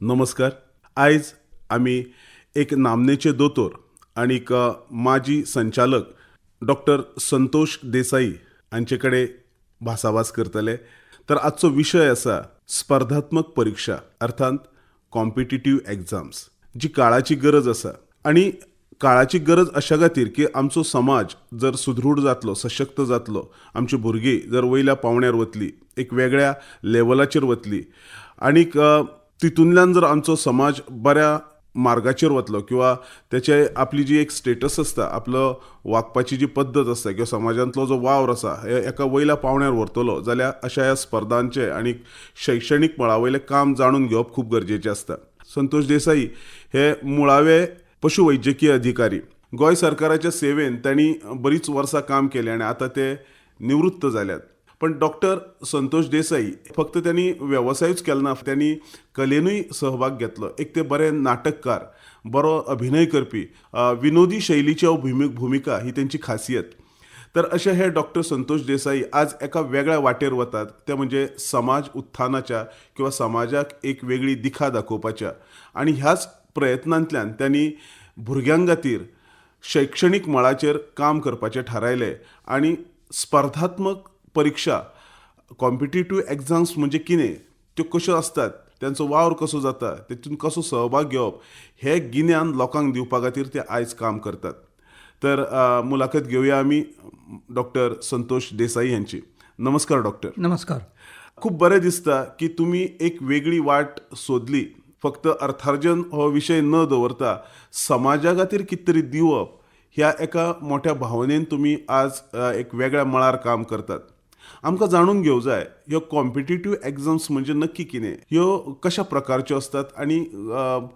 नमस्कार. आयज आमी एक नामनेचे दोतोर आनीक माजी संचालक डॉक्टर संतोष देसाई हांचे कडेन भासाभास करतले. तर आजचो विशय आसा स्पर्धात्मक परीक्षा अर्थात कॉम्पिटिटिव्ह एग्जाम्स, जी काळाची गरज आसा. आनी काळाची गरज अशा खातीर की आमचो समाज जर सुदृढ जातलो, सशक्त जातलो, आमची भुरगीं जर वयल्या पावंड्यार वतली, एक वेगळ्या लेवलाचेर वतली आनीक तितूंतल्यान जर आमचो समाज बऱ्या मार्गाचेर वतलो किंवा त्याचे आपली जी एक स्टेटस आसता, आपलो वागपाची जी पद्दत आसता किंवा समाजांतलो जो वावर आसा हे एका वयल्या पावंड्यार व्हरतलो जाल्यार अशा ह्या स्पर्धांचे आनी शैक्षणीक मळावयलें काम जाणून घेवप खूब गरजेचें आसता. संतोष देसाई हे मुळावे पशुवैजकीय अधिकारी. गोंय सरकाराच्या सेवेन तांणी बरीच वर्सां काम केलें आनी आतां ते निवृत्त जाल्यात. पण डॉक्टर संतोष देसाई फक्त त्यांनी व्यवसायच केलो ना, त्यांनी कलेनूय सहभाग घेतलो. एक ते बरे नाटककार, बरो अभिनय करपी, विनोदी शैलीची भूमिका ही त्यांची खासियत. तर अशे हे डॉक्टर संतोष देसाई आज एका वेगळ्या वाटेर वतात, ते म्हणजे समाज उत्थानाच्या किंवा समाजाक एक वेगळी दिखा दाखोवपाच्या. आनी ह्याच प्रयत्नांतल्यान त्यांनी भुरग्यां खातीर शैक्षणीक मळाचेर काम करपाचें थारायलें. आनी स्पर्धात्मक परीक्षा कॉम्पिटिटिव्ह एग्जाम्स म्हणजे कितें, त्यो कश्यो असतात, त्यांचो वावर कसो जाता, तेतून कसो सहभाग घेवप, हे गिन्यान लोकांक दिवपा खातीर ते आयज काम करतात. तर मुलाखत घेवया आमी डॉक्टर संतोष देसाई यांची. नमस्कार डॉक्टर. नमस्कार. खूब बरें दिसता की तुमी एक वेगळी वाट सोदली. फक्त अर्थार्जन हो विशय न दवरता समाजा खातीर कितें तरी दिवप ह्या एका मोठ्या भावनेन तुमी आज एक वेगळ्या मळार काम करतात. आमकां जाणून घेवंक जाय, ह्यो कॉम्पिटिटिव्ह एग्जाम्स म्हणजे नक्की कितें, ह्यो कशा प्रकारच्यो असतात आनी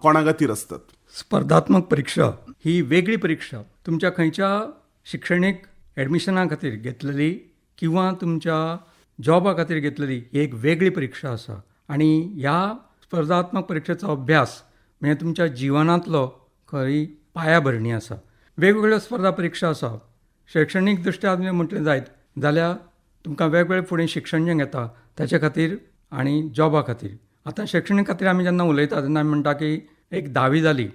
कोणा खातीर असतात? स्पर्धात्मक परीक्षा ही वेगळी परीक्षा तुमच्या खंयच्या शिक्षणीक एडमिशना खातीर घेतलेली किंवा तुमच्या जॉबा खातीर घेतलेली ही एक वेगळी परीक्षा आसा. आनी ह्या स्पर्धात्मक परीक्षेचो अभ्यास म्हणजे तुमच्या जिवनांतलो खरी पायाभरणी आसा. वेगवेगळ्यो स्पर्धा परीक्षा आसा. शैक्षणीक दृश्ट्या म्हटलें जायत जाल्यार तुमकां वेगवेगळें फुडें शिक्षण जें घेता ताचे खातीर आनी जॉबा खातीर. आतां शैक्षणीक खातीर आमी जेन्ना उलयता तेन्ना आमी म्हणटा की एक 10वी जाली,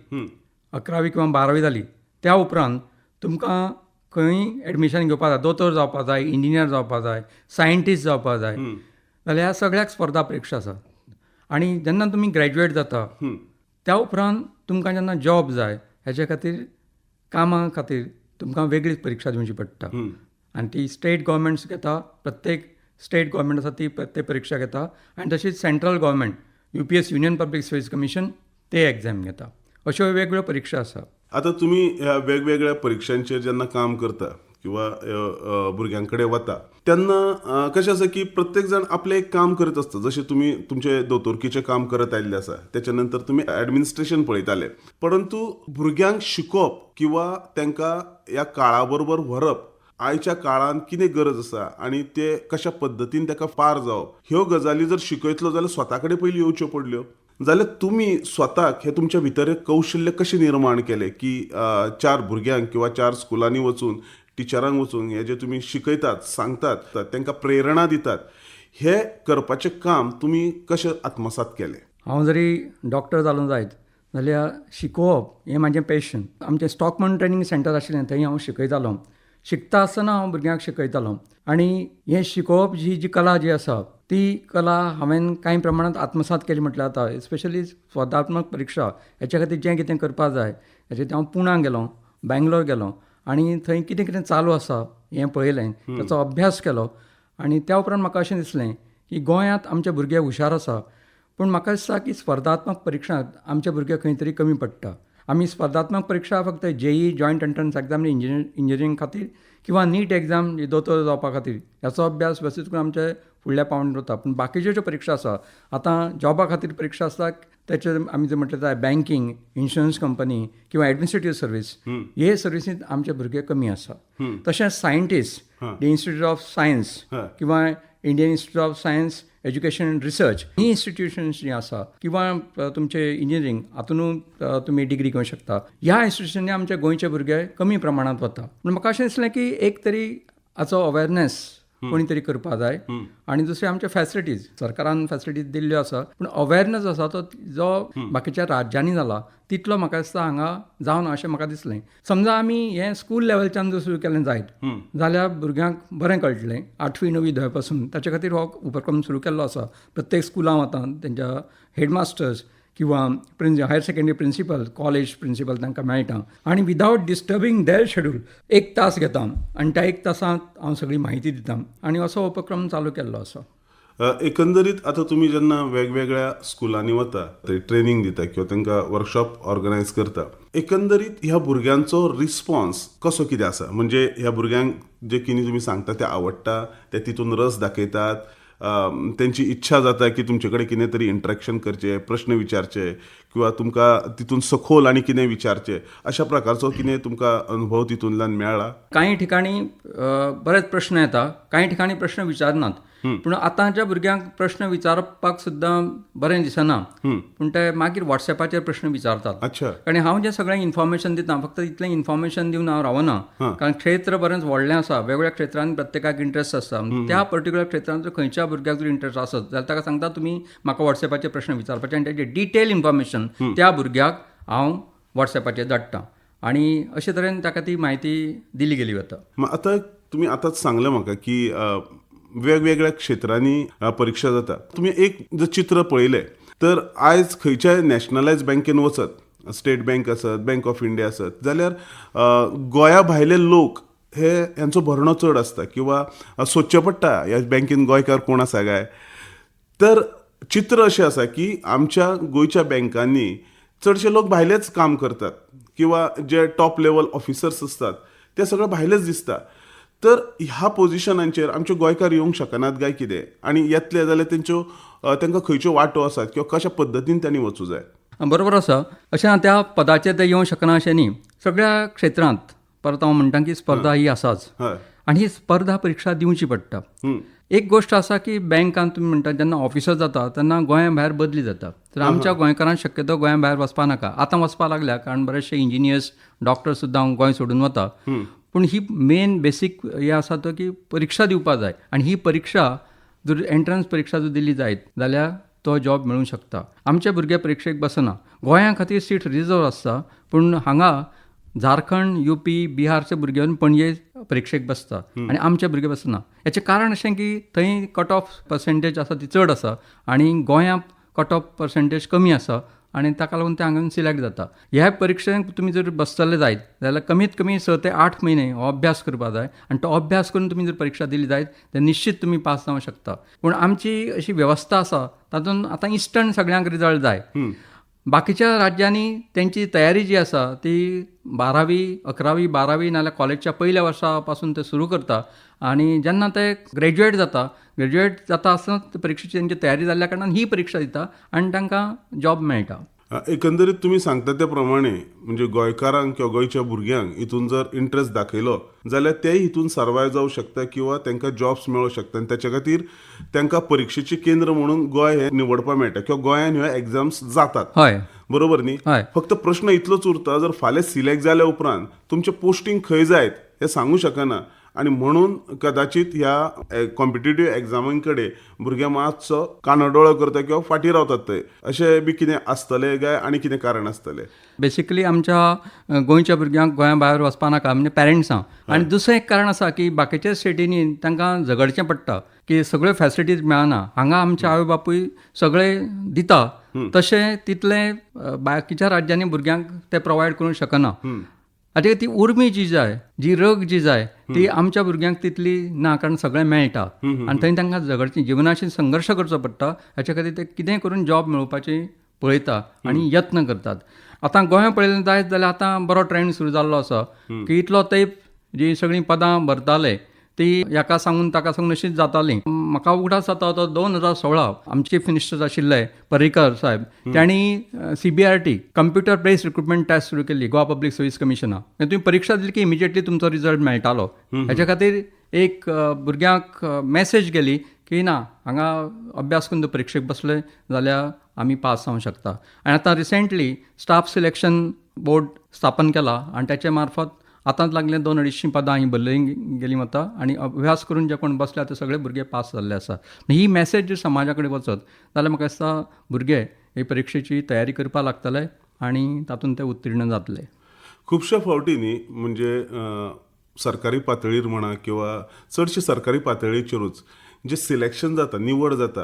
11वी किंवा 12वी जाली, त्या उपरांत तुमकां खंय एडमिशन घेवपा जाय, दोतोर जावपा जाय, इंजिनियर जावपा जाय, सायंटिस्ट जावपा जाय, जाल्यार ह्या सगळ्याक स्पर्धा परीक्षा आसा. आनी जेन्ना तुमी ग्रॅज्युएट जाता त्या उपरांत तुमकां जेन्ना जॉब जाय हेच्या खातीर कामा खातीर तुमकां वेगळीच परीक्षा दिवची पडटा. आनी ती स्टेट गव्हर्मेंट्स घेता, प्रत्येक स्टेट गव्हर्मेंट आसा ती प्रत्येक परीक्षा घेता. आनी तशीच central government UPS union public service commission ते एग्जाम घेता. अश्यो वेगवेगळ्यो परीक्षा आसा. आता तुम्ही ह्या वेगवेगळ्या परीक्षांचेर जेन्ना काम करता किंवा भुरग्यां कडेन वता तेन्ना कशें आसा की प्रत्येक जण आपलें एक काम करत आसता. जशें तुमी तुमचे दोतोरकीचें काम करत आयिल्ले आसा, त्याच्या नंतर तुमी ॲडमिनिस्ट्रेशन पळयताले. परंतु भुरग्यांक शिकोवप किंवा तांकां ह्या काळा बरोबर व्हरप आयच्या काळान कितें गरज आसा आनी ते कशा पद्दतीन ताका पार जावप, ह्यो गजाली जर शिकयतलो जाल्यार स्वता कडेन पयलीं येवच्यो पडल्यो. जाल्यार तुमी स्वताक हे तुमच्या भितर कौशल्य कशें निर्माण केलें की 4 भुरग्यांक किंवा 4 स्कुलांनी वचून टिचरांक वचून हे जे तुम्ही शिकयतात, सांगतात, तांकां प्रेरणा दितात, हे करपाचें काम तुमी कशें आत्मसात केलें? हांव जरी डॉक्टर जालो जायत जाल्यार शिकोवप हें म्हाजें पॅशन. आमचें स्टॉकमन ट्रेनिंग सेंटर आशिल्लें, थंय हांव शिकयतालों. शिकता आसतना हांव भुरग्यांक शिकयतालों. आनी हें शिकोवप जी कला जी आसा ती कला हांवें कांय प्रमाणांत आत्मसात केली म्हटल्यार जाता. एस्पेशली स्पर्धात्मक परीक्षा हेच्या खातीर जें कितें करपाक जाय हेचेर हांव पुण्याक गेलों, बेंगलोर गेलों आनी थंय कितें कितें चालू आसा हें पळयलें, ताचो अभ्यास केलो. आनी त्या उपरांत म्हाका अशें दिसलें की गोंयांत आमचे भुरगे हुशार आसा, पूण म्हाका दिसता की स्पर्धात्मक परीक्षांत आमचे भुरगे खंय तरी कमी पडटा. आमी स्पर्धात्मक परीक्षा फक्त JEE joint entrance exam engineering खातीर किंवा नीट एग्जाम दोतोर जावपा खातीर ह्याचो अभ्यास व्यवस्थीत करून आमचे फुडल्या पावंड्यार वता. पूण बाकीच्यो ज्यो परीक्षा आसा, आतां जॉबा खातीर परीक्षा आसता, त्याचेर आमी जर म्हटलें जाल्यार बँकींग, इन्शुरन्स कंपनी किंवा एडमिनिस्ट्रेटीव सर्वीस हे सर्विसींत आमचे भुरगे कमी आसा. तशेंच scientist, the institute of science किंवा Indian institute of science education and research ही इन्स्टिट्यूशन्स जी आसा किंवा तुमचे इंजिनियरींग हातूंत तुमी डिग्री घेवंक शकता, ह्या इन्स्टिट्यूशनांनी आमचे गोंयचे भुरगे कमी प्रमाणांत वता. पूण म्हाका अशें दिसलें की एक तरी हाचो अवेरनेस कोणी तरी करपा जाय आनी दुसरे आमचे फॅसिलिटीज सरकारान फॅसिलिटीज दिल्ल्यो आसा पूण अवेरनस आसा तो जो बाकीच्या राज्यांनी जाला तितलो म्हाका दिसता हांगा जावन अशें म्हाका दिसलें. समजा आमी हें स्कूल लेवलच्यान जर सुरू केलें जायत जाल्यार भुरग्यांक बरें कळटलें 8वी 9वी 10वी पासून. ताचे खातीर हो उपक्रम सुरू केल्लो आसा. प्रत्येक स्कुलां वता तेंच्या हेडमास्टर्स किंवा higher secondary principal college principal तांकां मेळटा आनी विदावट डिस्टर्बींग देर शेड्यूल 1 तास घेता आनी त्या 1 तासांत हांव सगळी म्हायती दिता आनी असो उपक्रम चालू केल्लो आसा. एकंदरीत आता तुम्ही जेन्ना वेगवेगळ्या स्कुलांनी वता ते ट्रेनिंग दिता किंवा तांकां वर्कशॉप ऑर्गनायज करता, एकंदरीत ह्या भुरग्यांचो रिस्पॉन्स कसो कितें आसा? म्हणजे ह्या भुरग्यांक जे कितें तुमी सांगता तें आवडटा, ते तितून रस दाखयतात, त्यांची इच्छा जाता की तुमचे कडेन कितें तरी इंटरेक्शन करचें, प्रश्न विचारचे किंवा तुमकां तितून सखोल आनी कितें विचारचें, अशा प्रकारचो कितें तुमकां अनुभव तितूंतल्यान मेळ्ळा? कांय ठिकाणी बरेच प्रश्न येता, कांय ठिकाणी प्रश्न विचारनात. पूण आतांच्या भुरग्यांक प्रश्न विचारपाक सुद्दां बरें दिसना, पूण ते मागीर वॉट्सॅपाचेर प्रश्न विचारतात. अच्छा. आनी हांव जें सगळें इन्फॉर्मेशन दिता फक्त इतलें इन्फॉर्मेशन दिवन हांव रावना, कारण क्षेत्र बरेंच व्हडलें आसा, वेगवेगळ्या क्षेत्रांनी प्रत्येकाक इंट्रस्ट आसता. त्या पर्टिक्युलर क्षेत्रांत जर खंयच्या भुरग्याक जर इंट्रस्ट आसत जाल्यार ताका सांगता तुमी म्हाका वॉट्सॅपाचेर प्रश्न विचारपाचे आनी ताचें डिटेल इन्फॉर्मेशन त्या भुरग्याक हांव वॉट्सॅपाचेर धाडटां आनी अशे तरेन ताका ती म्हायती दिली गेली वता. आतां तुमी आतांच सांगलें म्हाका की वेगवेगळ्या क्षेत्रांनी परीक्षा जाता. तुम्ही एक जर चित्र पळयलें तर आयज खंयच्याय नॅशनलायज बँकेन वचत, स्टेट बँक आसत, बँक ऑफ इंडिया आसत, जाल्यार गोंया भायले लोक यांचो भरणो चड आसता किंवा सोदचें पडटा ह्या बँकेन गोंयकार कोण आसा काय. तर चित्र अशें आसा की आमच्या गोंयच्या बँकांनी चडशे लोक भायलेच काम करतात किंवा जे टॉप लेवल ऑफिसर्स असतात ते सगळे भायलेच दिसता. तर ह्या पोझिशनांचेर आमचे गोंयकार येवंक शकनात काय कितें, आनी येतले जाल्यार तांकां खंयच्यो वाटो आसात किंवा कशा पद्दतीन त्यांनी वचूं जाय? बरोबर आसा. अशें त्या पदाचेर ते येवंक शकना अशें न्ही. सगळ्या क्षेत्रांत परत हांव म्हणटा की स्पर्धा ही आसाच आनी ही स्पर्धा परीक्षा दिवची पडटा. एक गोश्ट आसा की बँकांत तुमी म्हणटा जेन्ना ऑफिसर जाता तेन्ना गोंया भायर बदली जाता. तर आमच्या गोंयकारांक शक्यतो गोंया भायर वचपा नाका. आतां वचपा लागल्या कारण बरेचशे इंजिनियर्स डॉक्टर सुद्दां गोंय सोडून वता. पूण ही मेन बेसीक हें आसा तो की परीक्षा दिवपा जाय आनी ही परीक्षा जर एंट्रन्स परीक्षा जर दिली जायत जाल्यार तो जॉब मेळूंक शकता. आमचे भुरगे परीक्षेक बसना. गोंया खातीर सीट रिजर्व आसता पूण हांगा झारखंड, युपी, बिहारचे भुरगे येवन पणजे परीक्षेक बसता आनी आमचे भुरगे बसना. हेचें कारण अशें की थंय कट ऑफ पर्सेंटेज आसा ती चड आसा आनी गोंयांत कट ऑफ पर्सेंटेज कमी आसा आनी ताका लागून ते हांगा सिलेक्ट जाता. ह्या परीक्षेक तुमी जर बसतले जायत जाल्यार कमीत कमी 6 ते 8 म्हयने हो अभ्यास करपाक जाय आनी तो अभ्यास करून तुमी जर परीक्षा दिली जायत जाल्यार निश्चित तुमी पास जावंक शकता. पूण आमची अशी वेवस्था आसा तातूंत आतां इन्स्टंट सगळ्यांक रिजल्ट जाय. बाकीच्या राज्यांनी त्यांची तयारी जी आसा ती 12वी 11वी 12वी नाल्यार कॉलेजच्या पयल्या वर्सा पासून ते सुरू करता आनी जेन्ना ते ग्रॅज्युएट जाता आसतना परीक्षेची तेंची तयारी जाल्ल्या कारणान ही परीक्षा दिता आनी तांकां जॉब मेळटा. एकंदरीत तुम्ही सांगता त्या प्रमाणे म्हणजे गोंयकारांक किंवा गोंयच्या भुरग्यांक हितून जर इंट्रस्ट दाखयलो जाल्यार ते हितून सर्वायव जावं शकता किंवा तांकां जॉब्स मेळूंक शकता आनी त्याच्या खातीर तांकां परीक्षेचें केंद्र म्हणून गोंय हें निवडपाक मेळटा किंवा गोंयान ह्यो एग्जाम्स जातात. हय, बरोबर न्ही? फक्त प्रश्न इतलोच उरता, जर फाल्यां सिलेक्ट जाल्या उपरांत तुमचें पोस्टींग खंय जायत हें सांगूं शकना आनी म्हणून कदाचित ह्या कॉम्पिटेटिव्ह एग्जामां कडेन भुरगे मातसो कानडोळो करता किंवा फाटीं रावतात थंय. अशें बी कितें आसतलें काय आनी कितें कारण आसतलें? बेसिकली आमच्या गोंयच्या भुरग्यांक गोंया भायर वचपा नाका म्हणजे पेरंट्सां. आनी दुसरें एक कारण आसा की बाकीच्या स्टेटींनी तांकां झगडचें पडटा की सगळ्यो फॅसिलिटीज मेळना. हांगा आमचे आवय बापूय सगळे दिता तशें तितलें बाकीच्या राज्यांनी भुरग्यांक ते प्रोवायड करूंक शकना. हाचे ती उर्मी जी जाय, जी रग जी जाय ती आमच्या भुरग्यांक तितली ना, कारण सगळें मेळटा आनी थंय तांकां झगडची जिवनाशी संघर्श करचो पडटा. हाच्या खातीर ते कितेंय करून जॉब मेळोवपाची पळयता आनी यत्न करतात. आतां गोंया पळयलें जायत जाल्यार आतां बरो ट्रेंड सुरू जाल्लो आसा की इतलो तेंप जी सगळीं पदां भरताले ती हेका सांगून ताका सांगून अशीच जातालीं. म्हाका उगडास जाता तो 2016 आमचे चीफ मिनिस्टर आशिल्ले पर्रीकर साहेब त्यांनी CBRT computer based recruitment test सुरू केल्ली गोवा पब्लीक सर्वीस कमिशनान. तुमी परीक्षा दिली की इमिजिएटली तुमचो रिजल्ट मेळटालो. हेच्या खातीर एक भुरग्यांक मॅसेज गेली की ना हांगा अभ्यास करून परीक्षेक बसले जाल्यार आमी पास जावंक शकता. आनी आतां रिसेंटली स्टाफ सिलेक्शन बोर्ड स्थापन केला आनी त्याच्या मार्फत आतांच लागले 200-250 पदां ही भरली गेली वता आनी अभ्यास करून जे कोण बसल्या ते सगळे भुरगे पास जाल्ले आसा. ही मॅसेज जर समाजा कडेन वचत जाल्यार म्हाका दिसता भुरगे हे परीक्षेची तयारी करपाक लागतले आनी तातूंत ते उत्तीर्ण जातले. खुबश्या फावटी न्ही म्हणजे सरकारी पातळीर म्हणा किंवा चडशे सरकारी पातळीचेरूच जे सिलेक्शन जाता, निवड जाता,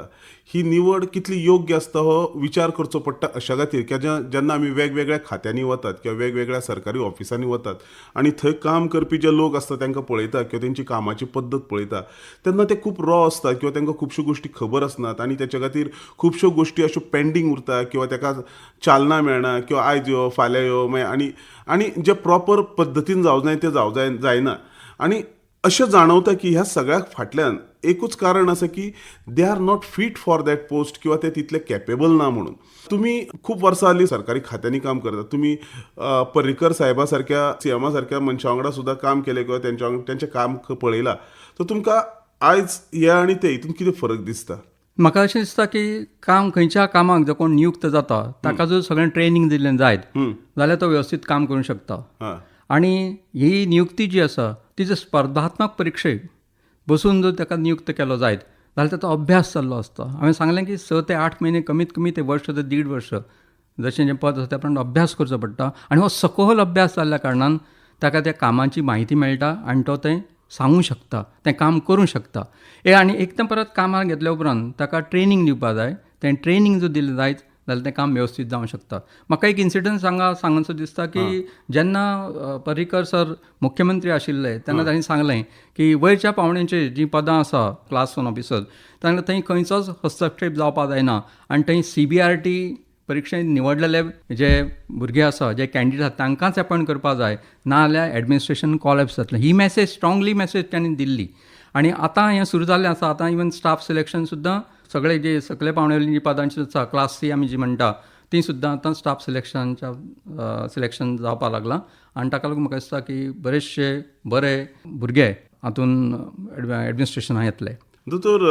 ही निवड कितली योग्य आसता हो विचार करचो पडटा अशा खातीर की जेन्ना आमी वेगवेगळ्या खात्यांनी वतात किंवा वेगवेगळ्या सरकारी ऑफिसांनी वतात आनी थंय काम करपी जे लोक आसता तांकां पळयता किंवा तेंची कामाची पद्दत पळयता तेन्ना ते खूब रॉ आसता किंवा तांकां खुबश्यो गोश्टी खबर आसनात आनी त्याच्या खातीर खुबश्यो गोश्टी अश्यो पेंडींग उरता किंवा ताका चालना मेळना किंवा आयज यो फाल्यां यो मागीर आनी जे प्रॉपर पद्दतीन जावं जाय ते जायना आनी अशें जाणवता की ह्या सगळ्या फाटल्यान एकूच कारण आसा की they are not feet for that post किंवा ते तितले कॅपेबल ना म्हणून. तुम्ही खूब वर्सां जालीं सरकारी खात्यांनी काम करता. तुम्ही पर्रीकर साहेबा सारक्या सीएमा सारक्या मनशा वांगडा सुद्दां काम केलें किंवा तेंचें काम पळयलां. तर तुमकां आयज हे आनी ते हितून कितें फरक दिसता? म्हाका अशें दिसता की खंयच्या कामाक जो कोण नियुक्त जाता ताका जर सगळें ट्रेनींग दिलें जायत जाल्यार तो वेवस्थीत काम करूंक शकता. आनी ही नियुक्ती जी आसा ती जर स्पर्धात्मक परीक्षेक बसून जर ताका नियुक्त केलो जायत जाल्यार ताचो अभ्यास जाल्लो आसता. हांवें सांगलें की 6 ते 8 म्हयने कमीत कमी ते वर्ष ते 1.5 वर्ष जशें जें पद आसा त्या प्रमाणे अभ्यास करचो पडटा आनी हो सखोल अभ्यास जाल्ल्या कारणान ताका त्या कामाची म्हायती मेळटा आनी तो तें सांगूंक शकता, तें काम करूंक शकता. आनी एकदम परत कामार घेतल्या उपरांत ताका ट्रेनींग दिवपा जाय. तें ट्रेनींग जर दिलें जायत जाल्यार तें काम वेवस्थीत जावंक शकता. म्हाका एक इन्सिडंट सांगूचो दिसता की जेन्ना पर्रीकर सर मुख्यमंत्री आशिल्ले तेन्ना तांणी सांगलें की वयरच्या पावंड्याचेर जीं पदां आसा क्लास 1 ऑफिसर तांकां थंय खंयचोच हस्तक्षेप जावपाक जायना आनी थंय CBRT परीक्षेंत निवडलेले जे भुरगे आसा जे कॅन्डिडेट आसा तांकांच अपॉयंट करपाक जाय नाजाल्यार एडमिनिस्ट्रेशन कॉलेप्स जातलें. ही मॅसेज स्ट्रॉंगली मॅसेज तांणी दिल्ली आनी आतां हें सुरू जाल्लें आसा. आतां इवन स्टाफ सिलेक्शन सुद्दां सगळे जे सकले पावंड्यावयलीं जी पदांची आसा क्लास C आमी जी म्हणटा ती सुद्दां आतां स्टाफ सिलेक्शन जावपाक लागलां आनी ताका लागून म्हाका दिसता की बरेचशे बरे भुरगे हातून एडमिनिस्ट्रेशनाक येतले. दोतोर,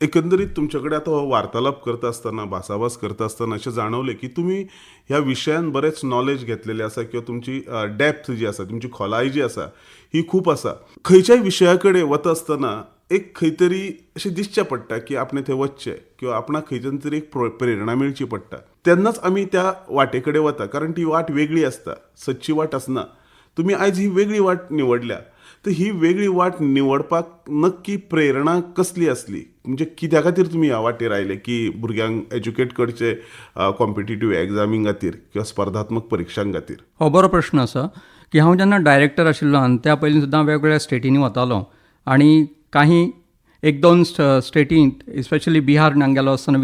एकंदरीत तुमचे कडेन आतां हो वार्तालाप करता आसतना भासाभास करता आसतना अशें जाणवलें की तुमी ह्या विशयान बरेच नॉलेज घेतलेलें आसा किंवा तुमची डेप्थ जी आसा, तुमची खोलाय जी आसा ही खूब आसा. खंयच्याय विशया कडेन वता आसतना एक खंय तरी अशें दिसचें पडटा की आपणें थंय वचचें किंवा आपणाक खंयच्यान तरी एक प्रेरणा मेळची पडटा. तेन्नाच आमी त्या वाटे कडेन वता कारण ती वाट वेगळी आसता, सदची वाट आसना. तुमी आयज ही वेगळी वाट निवडल्या तर ही वेगळी वाट निवडपाक नक्की प्रेरणा कसली आसली? म्हणजे कित्या खातीर तुमी ह्या वाटेर आयले की भुरग्यांक एज्युकेट करचे कॉम्पिटिटीव एग्जामी खातीर किंवा स्पर्धात्मक परीक्षां खातीर? हो बरो प्रश्न आसा की हांव जेन्ना डायरेक्टर आशिल्लो आनी त्या पयलीं सुद्दां वेगवेगळ्या स्टेटींनी वतालो आनी काही 1-2 स्टेटींत स्पेशली बिहार गेलो आसतना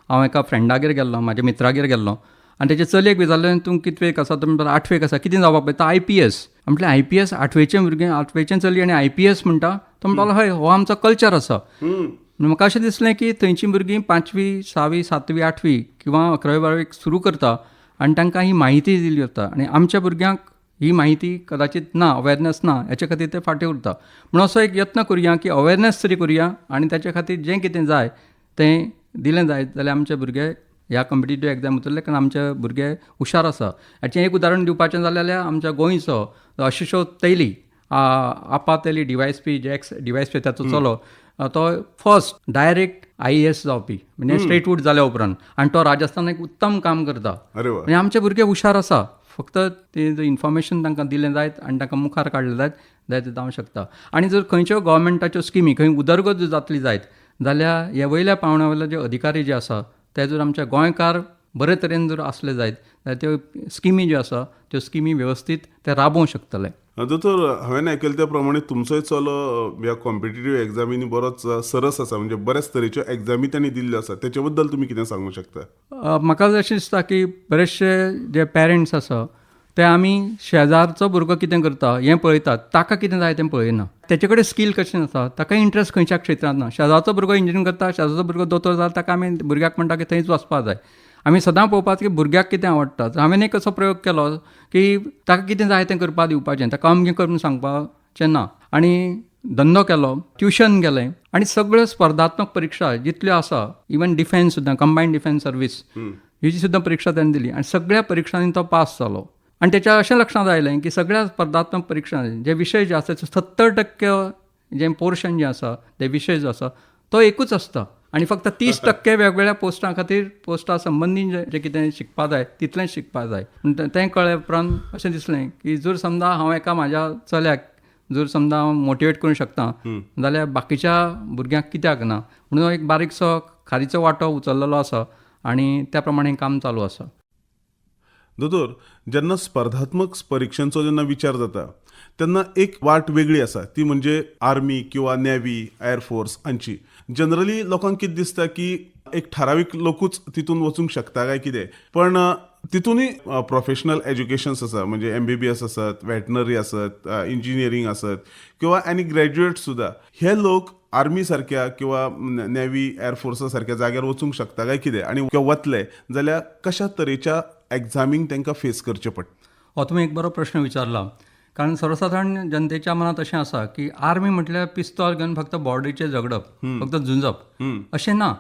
हांव एका फ्रेंडागेर गेल्लो, म्हाज्या मित्रागेर गेल्लो आनी तेजे चलयेक विचारलें तूं कितवेक आसा? तो म्हणटा 8वेक आसा. कितें जावपाक पळय? तो IPS. म्हटलें IPS 8वेचें भुरगें 8वेचें चली आनी IPS म्हणटा? तो म्हणटालो हय हो आमचो कल्चर आसा. म्हाका अशें दिसलें की थंयचीं भुरगीं 5वी, 6वी, 7वी, 8वी किंवा 11वी, 12वीक सुरू करता आनी तांकां ही म्हायती दिली वता आनी आमच्या भुरग्यांक ही म्हायती कदाचित ना, अवेरनेस ना, हेच्या खातीर ते फाटीं उरता. म्हणून असो एक यत्न करुया की अवेरनेस तरी करुया आनी ताच्या खातीर जें कितें जाय तें दिलें जायत जाल्यार आमचे भुरगे ह्या कॉम्पिटिटीव एग्जाम उतरले कारण आमचे भुरगे हुशार आसा. हाचें एक उदाहरण दिवपाचें जाल्यार आमच्या गोंयचो अशोक तैली, आपा तैली DYSP ताचो चलो, तो फर्स्ट डायरेक्ट IAS जावपी म्हणजे स्टेटहूड जाल्या उपरांत आनी तो राजस्थानाक एक उत्तम काम करता. म्हणजे आमचे भुरगे हुशार आसा. फक्त तें इन्फॉर्मेशन तांकां दिलें जायत आनी तांकां मुखार काडलें जायत जाल्यार तें जावंक शकता. आनी जर खंयच्यो गव्हर्मेंटाच्यो स्किमी खंय उदरगत जर जातली जायत जाल्यार हे वयल्या पावंड्या वयले जे अधिकारी जे आसा ते जर आमचे गोंयकार बरे तरेन जर असले जायत जाल्यार त्यो स्किमी ज्यो आसा त्यो स्किमी वेवस्थीत ते राबोवंक शकतले. दोतोर, हांवें आयकलें त्या प्रमाणे तुमचोय चलो ह्या कॉम्पिटिटीव एग्जामीनी बरोच सरस आसा, म्हणजे बऱ्याच तरेच्यो एग्जामी तांणी दिल्ल्यो आसा. तेचे बद्दल तुमी कितें सांगूंक शकता? म्हाका अशें दिसता की बरेचशे जे पेरंट्स आसा ते आमी शेजारचो भुरगो कितें करता हें पळयतात, ताका कितें जाय तें पळयना. तेचे कडेन स्कील कशें आसा, ताका इंट्रस्ट खंयच्या क्षेत्रांत ना. शेजारचो भुरगो इंजिनियरींग करता, शेजारचो भुरगो दोतोर जाता, ताका आमी भुरग्याक म्हणटा की थंयच वचपाक जाय. आमी सदां पळोवपाचें की भुरग्याक कितें आवडटा. हांवें एक असो प्रयोग केलो की ताका कितें जाय तें करपाक दिवपाचें, ताका अमकें करून सांगपाचें ना. आनी धंदो केलो, ट्युशन गेलें आनी सगळ्यो स्पर्धात्मक परीक्षा जितल्यो आसा, इवन डिफेन्स सुद्दां, कंबायन्ड डिफेन्स सर्वीस हिची सुद्दां परीक्षा ताणें दिली आनी सगळ्या परीक्षांनी तो पास जालो. आणि त्याच्या अशें लक्षांत आयलें की सगळ्या स्पर्धात्मक परिक्षांनी जे विशय जे आसा 70% जे पोर्शन जे आसा ते विशय जो आसा तो एकूच आसता आनी फक्त 30% वेगवेगळ्या पोस्टां खातीर पोस्टा संबंदीत जे कितें शिकपा जाय तितलेंच शिकपा जाय. तें कळ्ळे उपरांत अशें दिसलें की जर समजा हांव एका म्हाज्या चल्याक जर समजा हांव मोटिवेट करूंक शकता जाल्यार बाकीच्या भुरग्यांक कित्याक ना म्हणून एक बारीकसो खारीचो वांटो उचललेलो आसा आनी त्या प्रमाणे काम चालू आसा. दोतोर, जेन्ना स्पर्धात्मक परिक्षांचो जेन्ना विचार जाता तेन्ना एक वाट वेगळी आसा, ती म्हणजे आर्मी किंवा नेव्ही, एअरफोर्स हांची. जनरली लोकांक कितें दिसता की एक ठरावीक लोकूच तितून वचूंक शकता काय कितें, पण तितूनय प्रोफेशनल एज्युकेशन्स आसा, म्हणजे MBBS आसत, वेटनरी आसत, इंजिनियरींग आसत किंवा आनी ग्रॅज्युएट सुद्धा. हे लोक आर्मी सारख्या किंवा नेव्ही, एअरफोर्सा सारख्या जाग्यार वचूंक शकता काय कितें, आनी वतले जाल्यार कशा तरेच्या एग्जामींक तांकां फेस करचें पडटा? हो तुमी एक बरो प्रश्न विचारला. कारण सर्वसाधारण जनतेच्या मनात अशें आसा की आर्मी म्हटल्यार पिस्तॉल घेवन फक्त बॉर्डरीचेर झगडप, फक्त झुंजप, अशें ना.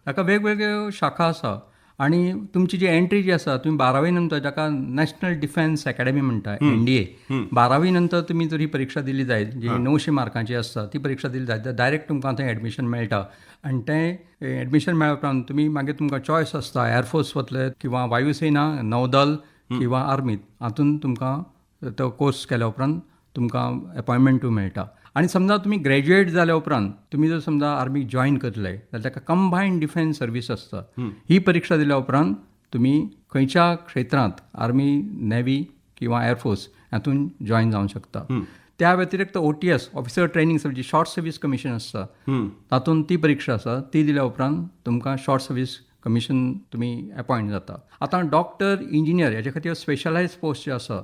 ताका वेगवेगळ्यो शाखा आसा आनी तुमची जी एंट्री जी आसा तुमी 12वी नंतर जाका नॅशनल डिफेन्स अकॅडमी म्हणटा NDA, 12वी नंतर तुमी जर ही परीक्षा दिली जायत जी 900 मार्कांची आसता ती परीक्षा दिली जायत जाल्यार डायरेक्ट तुमकां थंय एडमिशन मेळटा. आनी तें एडमिशन मेळ्ळ्या उपरांत तुमी मागीर तुमकां चॉयस आसता एअरफोर्स वतले किंवा वायुसेना, नौदल किंवा आर्मीत. हातूंत तुमकां तो कोर्स केल्या उपरांत तुमकां अपॉयंटमेंटूय मेळटा. आनी समजा तुमी ग्रॅज्युएट जाल्या उपरांत तुमी जर समजा आर्मीक जॉयन करतले जाल्यार ताका कंबायंड डिफेन्स सर्वीस आसता. ही परीक्षा दिल्या उपरांत तुमी खंयच्या क्षेत्रांत आर्मी, नेव्ही किंवा एअरफोर्स हातूंत जॉयन जावंक शकता. त्या व्यतिरिक्त OTS officer training service, short service commission आसता, तातूंत ती परीक्षा आसा, ती दिल्या उपरांत तुमकां शॉर्ट सर्वीस कमिशन तुमी अपॉयंट जाता. आतां डॉक्टर, इंजिनियर हेजे खातीर स्पेशलायज पोस्ट जे आसा,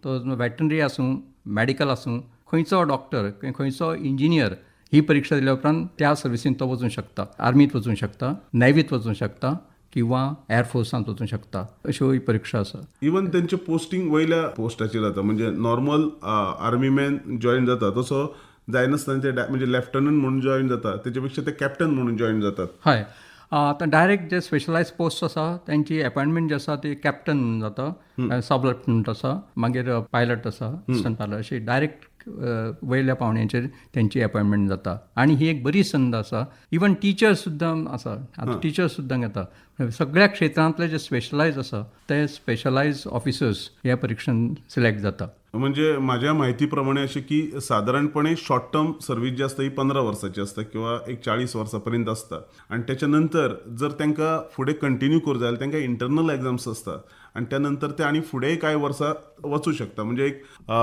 तो वेटनरी आसूं, मेडिकल आसूं, खंयचो डॉक्टर खंयचो इंजिनियर ही परीक्षा दिल्या उपरांत त्या सर्विसींत तो वचूंक शकता. आर्मीत वचूंक शकता, नेव्हीत वचूंक शकता किंवा एअरफोर्सांत वचूंक शकता. अश्यो ही परीक्षा आसा. इवन तेंचे पोस्टिंग वयल्या पोस्टाचेर जाता, म्हणजे नॉर्मल आर्मी मॅन जॉयन जाता तसो जायनासतना ते म्हणजे लेफ्टनंट म्हणून जॉयन जाता, तेच्या पेक्षा ते कॅप्टन म्हणून जॉयन जातात. हय, आतां डायरेक्ट जे स्पेशलायज पोस्ट आसा तेंची अपॉयंटमेंट जी आसा ती कॅप्टन म्हणून जाता, सब लेफ्टनंट आसा, मागीर पायलट आसा, असिस्टंट पायलट, अशी डायरेक्ट वयल्या पावण्याचेर तेंची अपॉयंटमेंट जाता. आनी ही एक बरी संद आसा. इवन टिचर्स सुद्दां आसा, आतां टिचर्स सुद्दां घेता. सगळ्या क्षेत्रांतले जे स्पेशलायज आसा ते स्पेशलायज ऑफिसर्स ह्या परीक्षेंत सिलेक्ट जाता. म्हणजे माझ्या माहिती प्रमाणे अशें की साधारणपणे शॉर्ट टर्म सर्वीस जी असता ही 15 वर्सांची असता किंवा एक 40 वर्सांपर्यंत असता. आणि त्याच्या नंतर जर तांकां फुडें कंटिन्यू करूं जाय जाल्यार तांकां इंटरनल एग्जाम्स असतात आणि त्यानंतर ते आनी फुडेंय कांय वर्सां वचूं शकता. म्हणजे एक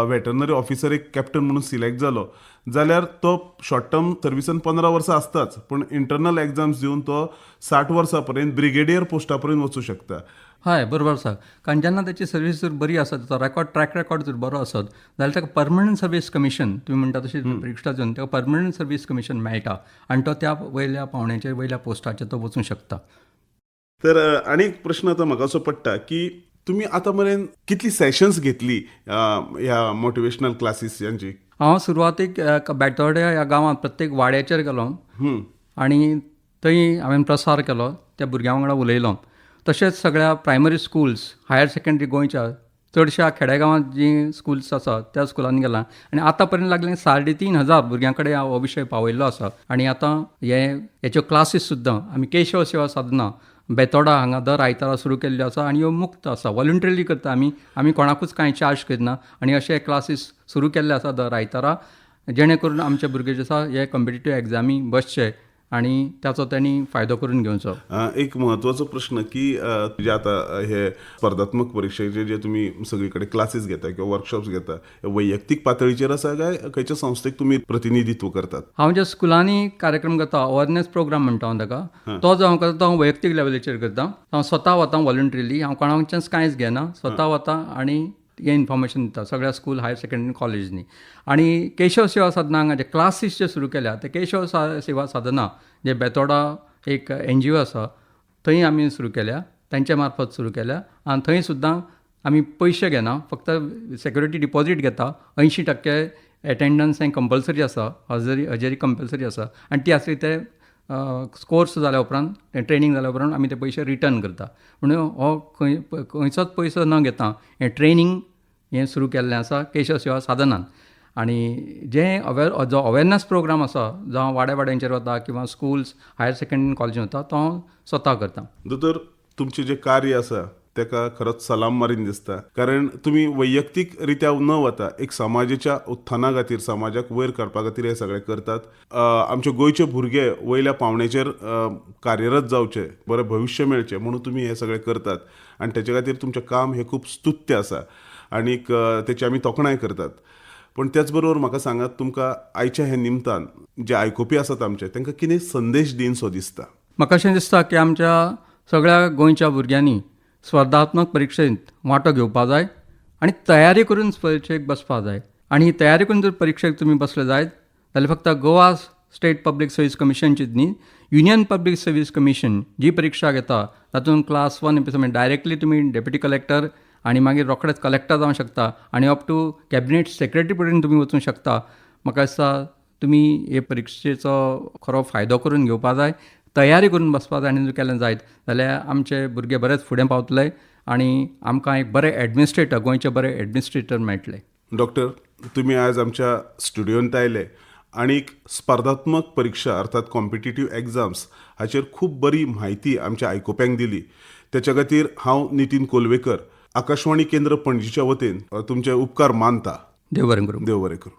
वेटरनरी ऑफिसर एक कॅप्टन म्हणून सिलेक्ट जालो जाल्यार तो शॉर्ट टर्म सर्विसान 15 वर्सां आसताच, पण इंटरनल एग्जाम्स दिवन तो 60 वर्सां ब्रिगेडियर पोस्टा पर्यंत वचूं शकता. हय, बरोबर आसा. कारण जेन्ना त्याची सर्वीस जर बरी आसत, ताचो ट्रॅक रेकॉर्ड जर बरो आसत जाल्यार ताका परमनंट सर्वीस कमिशन, तुमी म्हणटा तशी परीक्षा दिवन ताका परमनंट सर्वीस कमिशन मेळटा आणि तो त्या वयल्या पावण्याचेर वयल्या पोस्टाचेर तो वचूंक शकता. तर आनी एक प्रश्न आतां म्हाका असो पडटा की तुमी आतां मेरेन कितली सेशन्स घेतली ह्या मोटिवेशनल क्लासीस यांची? हांव सुरवातीक बेतोड्या ह्या गांवांत प्रत्येक वाड्याचेर गेलो आनी थंय हांवें प्रसार केलो, त्या भुरग्यां वांगडा उलयलो. तशेंच सगळ्या प्रायमरी स्कुल्स, हायर सेकंडरी गोंयच्या चडशा खेडेगांवांत जी स्कुल्स आसा त्या स्कुलांनी गेलां आनी आतां पर्यंत लागले 3,500 भुरग्यां कडेन हांव हो विशय पावयल्लो आसा. आनी आतां हेच्यो क्लासीस सुद्दां आमी केशव सेवा साधना बेतोडा हांगा दर आयतारा सुरू केल्ल्यो आसा आनी ह्यो मुक्त आसा, वॉलंटरिली करता आमी कोणाकूच कांय चार्ज करना. आनी अशे क्लासीस सुरू केल्ले आसा दर आयतारा, जेणे करून आमचे भुरगे जे आसा हे कॉम्पिटिटीव एग्जामी बसचे आणि त्याचा त्यांनी फायदो करून घेवचो. एक महत्वाचो प्रश्न की जे आता हे स्पर्धात्मक परीक्षेचे जे तुम्ही सगळीकडे क्लासेस घेता किंवा वर्कशॉप्स घेता, वैयक्तिक पातळीचेर आसा काय खंयच्या संस्थेक तुम्ही प्रतिनिधित्व करतात? हांव ज्या स्कुलांनी कार्यक्रम करता, अवेरनेस प्रोग्राम म्हणटा हांव ताका, तो जो हांव करता तो हांव वैयक्तीक लेवलीचेर करता. हांव स्वता वता वॉलंटरिली, हांव कोणाच्याच कांयच घेना, स्वता वता आनी हे इन्फॉर्मेशन दिता सगळ्या स्कूल, हायर सेकंडरी, कॉलेजनी. आणि केशव सेवा साधना हांगा जे क्लासीस जे सुरू केल्या ते केशव सेवा साधना जे बेतोडा एक NGO आसा थंय आमी सुरू केल्या, तांच्या मार्फत सुरू केल्या. आनी थंय सुद्दां आमी पयशे घेना, फक्त सेक्युरिटी डिपॉझीट घेता. 80% एटेंडन्स हें कंपल्सरी आसा, हजेरी कंपल्सरी आसा आनी ती आसली ते कोर्स जाल्या उपरांत, ट्रेनींग जाल्या उपरांत आमी ते पयशे रिटर्न करता. म्हणून हो खंयचोच पयसो न घेता हें ट्रेनींग हें सुरू केल्लें आसा केशव सेवा साधनान. आनी जो अवेरनस प्रोग्राम आसा जो हांव वाड्या वाड्यांचेर वता किंवा स्कुल्स हायर सेकंडरी कॉलेजीन वता तो हांव स्वता करता. दोतोर, तुमचें जें कार्य आसा तेका खरोच सलाम मारीन दिसता, कारण तुमी वैयक्तीक रित्या न वता एक समाजाच्या उत्थाना खातीर, समाजाक वयर काडपा खातीर हें सगळें करतात. आमचे गोंयचे भुरगे वयल्या पावंड्याचेर कार्यरत जावचे, बरें भविश्य मेळचें म्हणून तुमी हें सगळें करतात आनी तेचे खातीर तुमचें काम हें खूब स्तुत्य आसा आनीक तेची आमी तोखणाय करतात. पण त्याच बरोबर म्हाका सांगात, तुमकां आयच्या हे निमतान जे आयकुपी आसात आमचे तांकां कितें संदेश दीन सो दिसता? म्हाका अशें दिसता की आमच्या सगळ्या गोंयच्या भुरग्यांनी स्पर्धात्मक परिक्षेंत वांटो घेवपा जाय आनी तयारी करून परिक्षेक बसपा जाय. आनी ही तयारी करून जर परिक्षेक तुमी बसले जायत जाल्यार फक्त गोवा स्टेट पब्लीक सर्वीस कमिशनचीच न्ही, युनियन पब्लीक सर्वीस कमिशन जी परिक्षा घेता तातूंत क्लास 1 एपिसोड डायरेक्टली तुमी डेप्युटी कलेक्टर आनी मागीर रोखडेच कलेक्टर जावंक शकता आनी अप टू कॅबिनेट सेक्रेटरी पर्यंत तुमी वचूंक शकता. म्हाका दिसता तुमी हे परिक्षेचो खरो फायदो करून घेवपा जाय, तयारी करून बसपा जाय. आनी जर केलें जायत जाल्यार आमचे भुरगे बरेच फुडें पावतले आनी आमकां एक बरे एडमिनिस्ट्रेटर, गोंयचे बरे एडमिनिस्ट्रेटर मेळटले. डॉक्टर, तुमी आज आमच्या स्टुडियोंत आयले आनीक स्पर्धात्मक परीक्षा अर्थात कॉम्पिटिटीव एग्जाम्स हाचेर खूब बरी म्हायती आमच्या आयकुप्यांक दिली. तेच्या खातीर हांव नितीन कोलवेकर, आकाशवाणी केंद्र पणजीच्या वतीन तुमचे उपकार मानता. देव बरें करूं. देव बरें करूं.